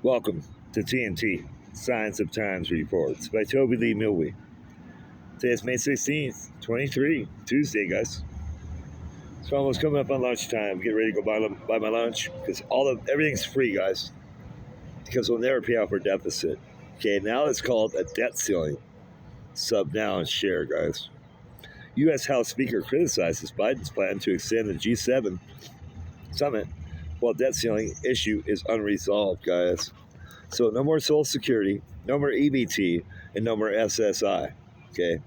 Welcome to TNT, Science of Times Reports by Toby Lee Milwee. Today is May 16th, 23, Tuesday, guys. So almost coming up on lunchtime. Get ready to go buy my lunch because everything's free, guys, because we'll never pay off our deficit. Okay, now it's called a debt ceiling. Sub now and share, guys. U.S. House Speaker criticizes Biden's plan to extend the G7 summit while debt ceiling issue is unresolved, guys. So no more Social Security, no more EBT, and no more SSI. Okay,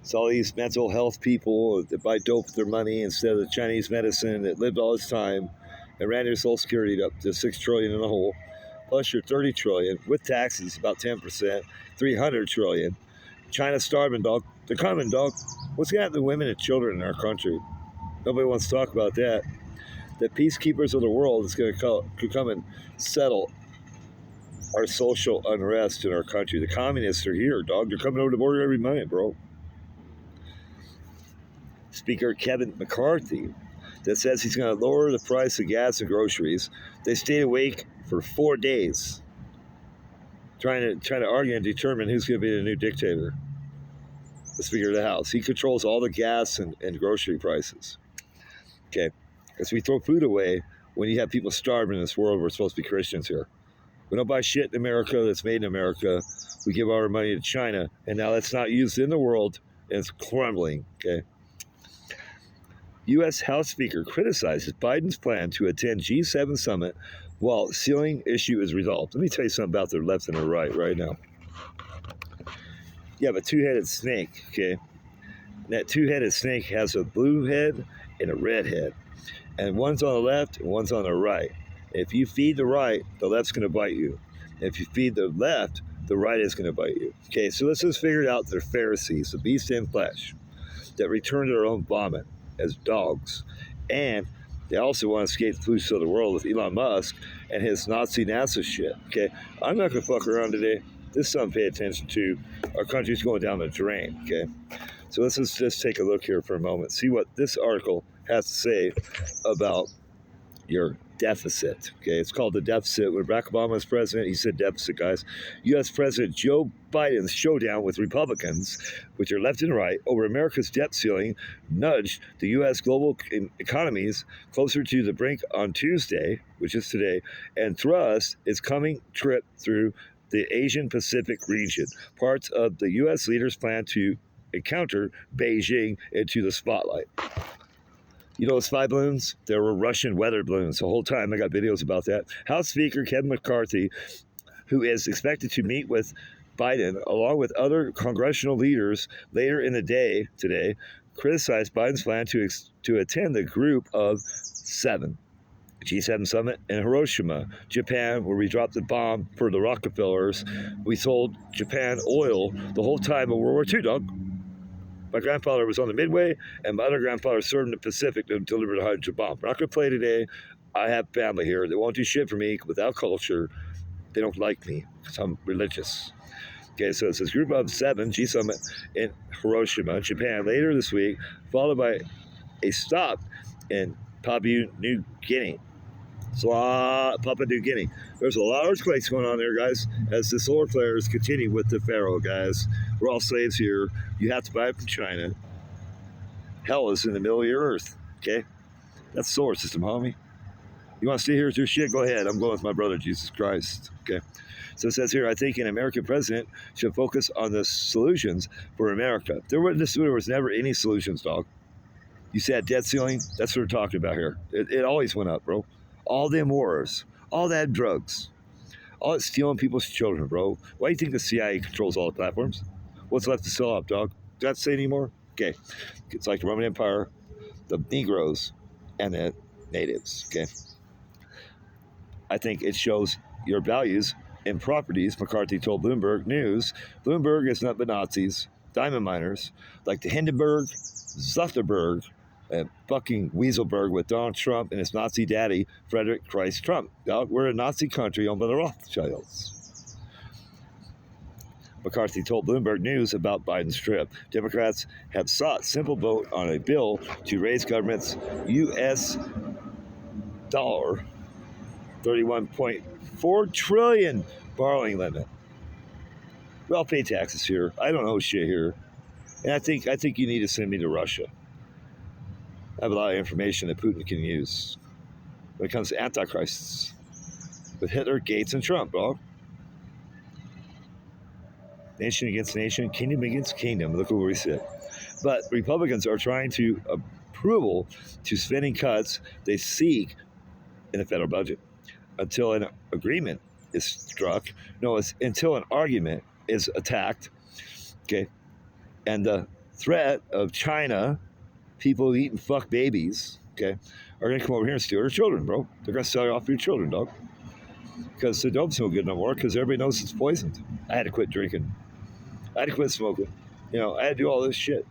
so all these mental health people that buy dope with their money instead of the Chinese medicine that lived all this time and ran their Social Security up to $6 trillion in a hole, plus your $30 trillion with taxes about 10%, $300 trillion. China starving, dog. They're coming, dog. What's going to happen to women and children in our country? Nobody wants to talk about that. The peacekeepers of the world is going to come and settle our social unrest in our country. The communists are here, dog. They're coming over the border every minute, bro. Speaker Kevin McCarthy that says he's going to lower the price of gas and groceries. They stayed awake for 4 days trying to argue and determine who's going to be the new dictator. The Speaker of the House. He controls all the gas and grocery prices. Okay. As we throw food away when you have people starving in this world, we're supposed to be Christians here. We don't buy shit in America that's made in America. We give our money to China, and now that's not used in the world, and it's crumbling, okay? U.S. House Speaker criticizes Biden's plan to attend G7 summit while ceiling issue is resolved. Let me tell you something about their left and their right now. You have a two-headed snake, okay? And that two-headed snake has a blue head and a red head. And one's on the left and one's on the right. If you feed the right, the left's going to bite you. If you feed the left, the right is going to bite you. Okay, so let's just figure it out. They're Pharisees, the beast in flesh, that return to their own vomit as dogs. And they also want to escape the foods of the world with Elon Musk and his Nazi NASA shit. Okay, I'm not going to fuck around today. This is something to pay attention to. Our country's going down the drain, okay? So let's just take a look here for a moment. See what this article has to say about your deficit. Okay, it's called the deficit. When Barack Obama was president, he said deficit, guys. U.S. President Joe Biden's showdown with Republicans, with your left and right, over America's debt ceiling nudged the U.S. global economies closer to the brink on Tuesday, which is today, and thrust its coming trip through the Asian Pacific region. Parts of the U.S. leaders plan to encounter Beijing into the spotlight. You know, spy balloons? There were Russian weather balloons the whole time. I got videos about that. House Speaker Kevin McCarthy, who is expected to meet with Biden, along with other congressional leaders later in the day today, criticized Biden's plan to attend the group of 7 G7 summit in Hiroshima, Japan, where we dropped the bomb for the Rockefellers. We sold Japan oil the whole time of World War II, dog. My grandfather was on the Midway, and my other grandfather served in the Pacific to deliver the hydrogen bomb. We're not going to play today. I have family here. They won't do shit for me without culture. They don't like me because I'm religious. Okay, so it says group of 7 G summit in Hiroshima, Japan, later this week, followed by a stop in Papua New Guinea. Papua New Guinea. There's a lot of earthquakes going on there, guys, as the solar flares continue with the Pharaoh, guys. We're all slaves here. You have to buy it from China. Hell is in the middle of your earth, okay? That's the solar system, homie. You want to stay here with your shit? Go ahead. I'm going with my brother, Jesus Christ, okay? So it says here, I think an American president should focus on the solutions for America. There was never any solutions, dog. You see that debt ceiling? That's what we're talking about here. It always went up, bro. All them wars, all that drugs, all that stealing people's children, bro. Why do you think the CIA controls all the platforms? What's left to sell up, dog? Do I have to say anymore? Okay. It's like the Roman Empire, the Negroes, and the natives, okay? I think it shows your values and properties, McCarthy told Bloomberg News. Bloomberg is not but Nazis, diamond miners, like the Hindenburg, Zuckerberg, and fucking Weaselberg with Donald Trump and his Nazi daddy, Frederick Christ Trump. Dog, we're a Nazi country owned by the Rothschilds. McCarthy told Bloomberg News about Biden's trip. Democrats have sought simple vote on a bill to raise government's U.S. dollar 31.4 trillion borrowing limit. Well, pay taxes here. I don't know shit here. And I think you need to send me to Russia. I have a lot of information that Putin can use when it comes to antichrists with Hitler, Gates, and Trump, dog. Nation against nation, kingdom against kingdom. Look where we sit. But Republicans are trying to approval to spending cuts they seek in the federal budget until an agreement is struck. No, it's until an argument is attacked. Okay, and the threat of China, people eating fuck babies, okay, are going to come over here and steal your children, bro. They're going to sell you off your children, dog. Because the dope's no good no more. Because everybody knows it's poisoned. I had to quit drinking. I had to quit smoking. You know, I had to do all this shit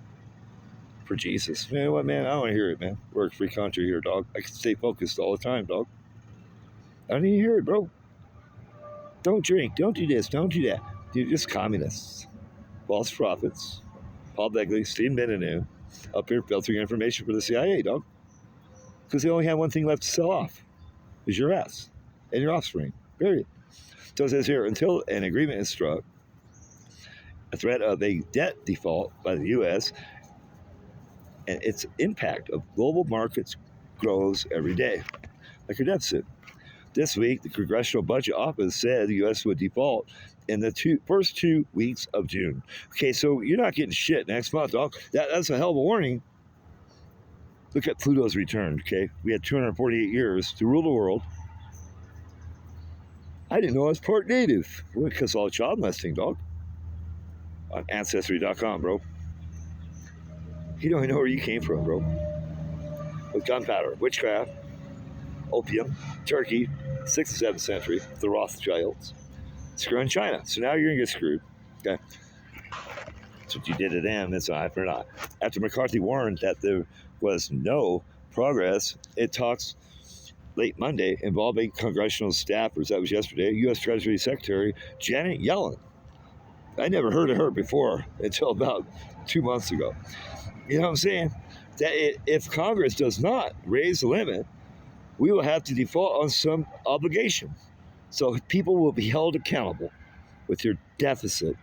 for Jesus. Man, what, man? I don't want to hear it, man. We're a free country here, dog. I can stay focused all the time, dog. I don't need to hear it, bro. Don't drink. Don't do this. Don't do that. Dude, just communists. False prophets. Paul Begley, Steve Beninu, up here filtering information for the CIA, dog. Because they only have one thing left to sell off. Is your ass. And your offspring. Period. So it says here, until an agreement is struck, a threat of a debt default by the U.S. and its impact of global markets grows every day, like a deficit. This week, the Congressional Budget Office said the U.S. would default in the first 2 weeks of June. Okay, so you're not getting shit next month, dog. That's a hell of a warning. Look at Pluto's return, okay? We had 248 years to rule the world. I didn't know I was part native. Because all child molesting, dog. On Ancestry.com, bro. You don't even know where you came from, bro. With gunpowder, witchcraft, opium, Turkey, 6th and 7th century, the Rothschilds, screwing China. So now you're going to get screwed. Okay. That's what you did to them. That's not for not. After McCarthy warned that there was no progress, it talks late Monday involving congressional staffers. That was yesterday. U.S. Treasury Secretary Janet Yellen. I never heard of her before until about 2 months ago. You know what I'm saying? That if Congress does not raise the limit, we will have to default on some obligation. So people will be held accountable with your deficit.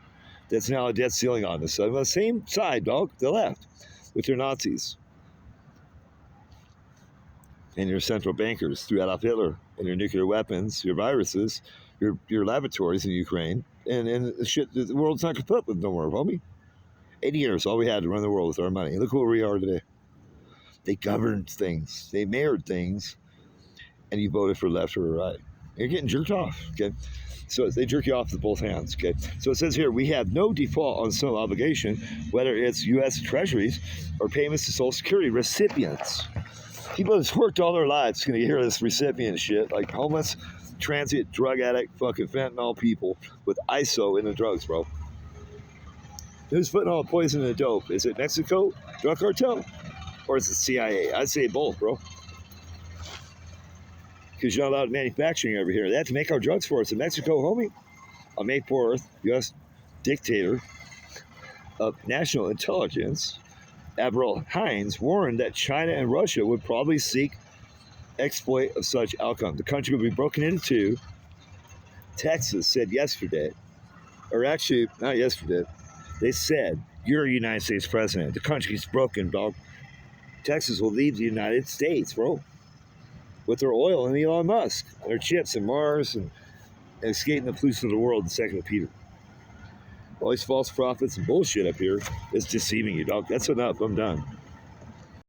That's now a debt ceiling on us. So on the same side, dog, the left, with your Nazis and your central bankers through Adolf Hitler and your nuclear weapons, your viruses, your laboratories in Ukraine, and the shit that the world's not going to put up with no more, homie. 80 years, all we had to run the world with our money. Look where we are today. They governed things. They mayored things. And you voted for left or right. You're getting jerked off, okay? So they jerk you off with both hands, okay? So it says here, we have no default on some obligation, whether it's U.S. treasuries or payments to Social Security recipients. People that's worked all their lives going to hear this recipient shit, like homeless, transient, drug addict, fucking fentanyl people with ISO in the drugs, bro. Who's putting all the poison in the dope? Is it Mexico, drug cartel, or is it CIA? I'd say both, bro. Because you're not allowed manufacturing over here. They have to make our drugs for us in Mexico, homie. On May 4th, U.S. dictator of national intelligence, Avril Haines, warned that China and Russia would probably seek exploit of such outcome. The country would be broken into two. Texas said yesterday, or actually, not yesterday, they said, you're a United States president. The country's broken, dog. Texas will leave the United States, bro. With their oil and Elon Musk, and their chips and Mars, and escaping the pollution of the world in 2 Peter. All these false prophets and bullshit up here is deceiving you, dog. That's enough. I'm done.